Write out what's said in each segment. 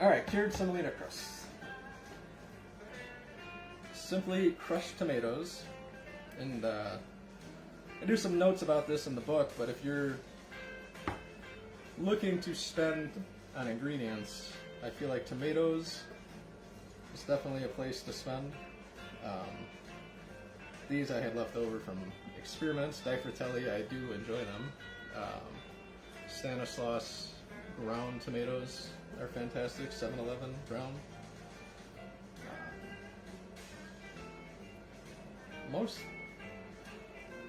Alright, cured semolina crust. Simply crushed tomatoes. And I do some notes about this in the book, but if you're looking to spend on ingredients, I feel like tomatoes is definitely a place to spend. These I had left over from experiments. Di Fratelli, I do enjoy them. Stanislaus ground tomatoes are fantastic. 7-Eleven ground. Most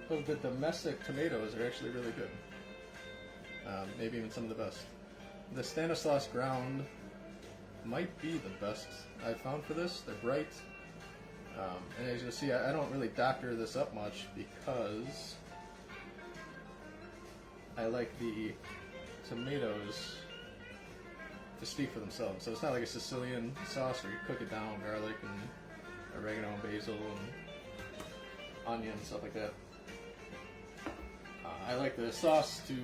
of the domestic tomatoes are actually really good. Maybe even some of the best. The Stanislaus ground might be the best I've found for this. They're bright. And as you'll see, I don't really doctor this up much because I like the tomatoes to speak for themselves. So it's not like a Sicilian sauce where you cook it down, garlic and oregano and basil and onion and stuff like that. I like the sauce to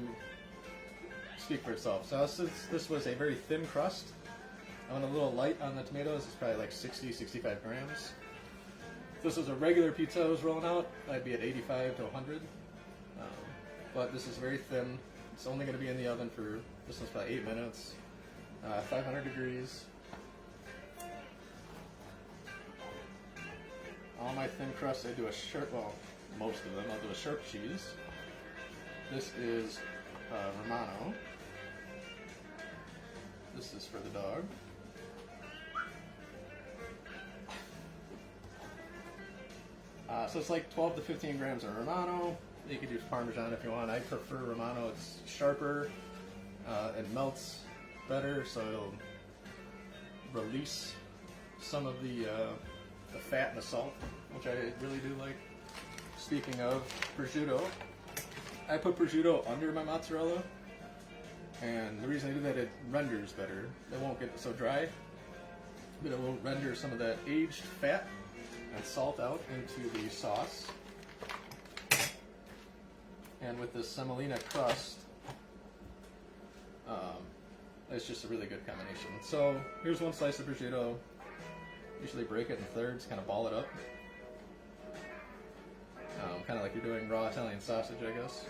speak for itself. So since this was a very thin crust, I went a little light on the tomatoes. It's probably like 60-65 grams. If this was a regular pizza I was rolling out, I'd be at 85 to 100. But this is very thin. It's only going to be in the oven for, this one's about 8 minutes, 500 degrees. All my thin crusts, I do a sharp, well, most of them, I'll do a sharp cheese. This is Romano. This is for the dog. So it's like 12 to 15 grams of Romano. You could use Parmesan if you want. I prefer Romano. It's sharper. It melts better, so it'll release some of the fat and the salt, which I really do like. Speaking of prosciutto, I put prosciutto under my mozzarella, and the reason I do that, it renders better. It won't get so dry, but it will render some of that aged fat and salt out into the sauce. And with this semolina crust, it's just a really good combination. So here's one slice of prosciutto. Usually break it in thirds, kind of ball it up. Kind of like you're doing raw Italian sausage, I guess.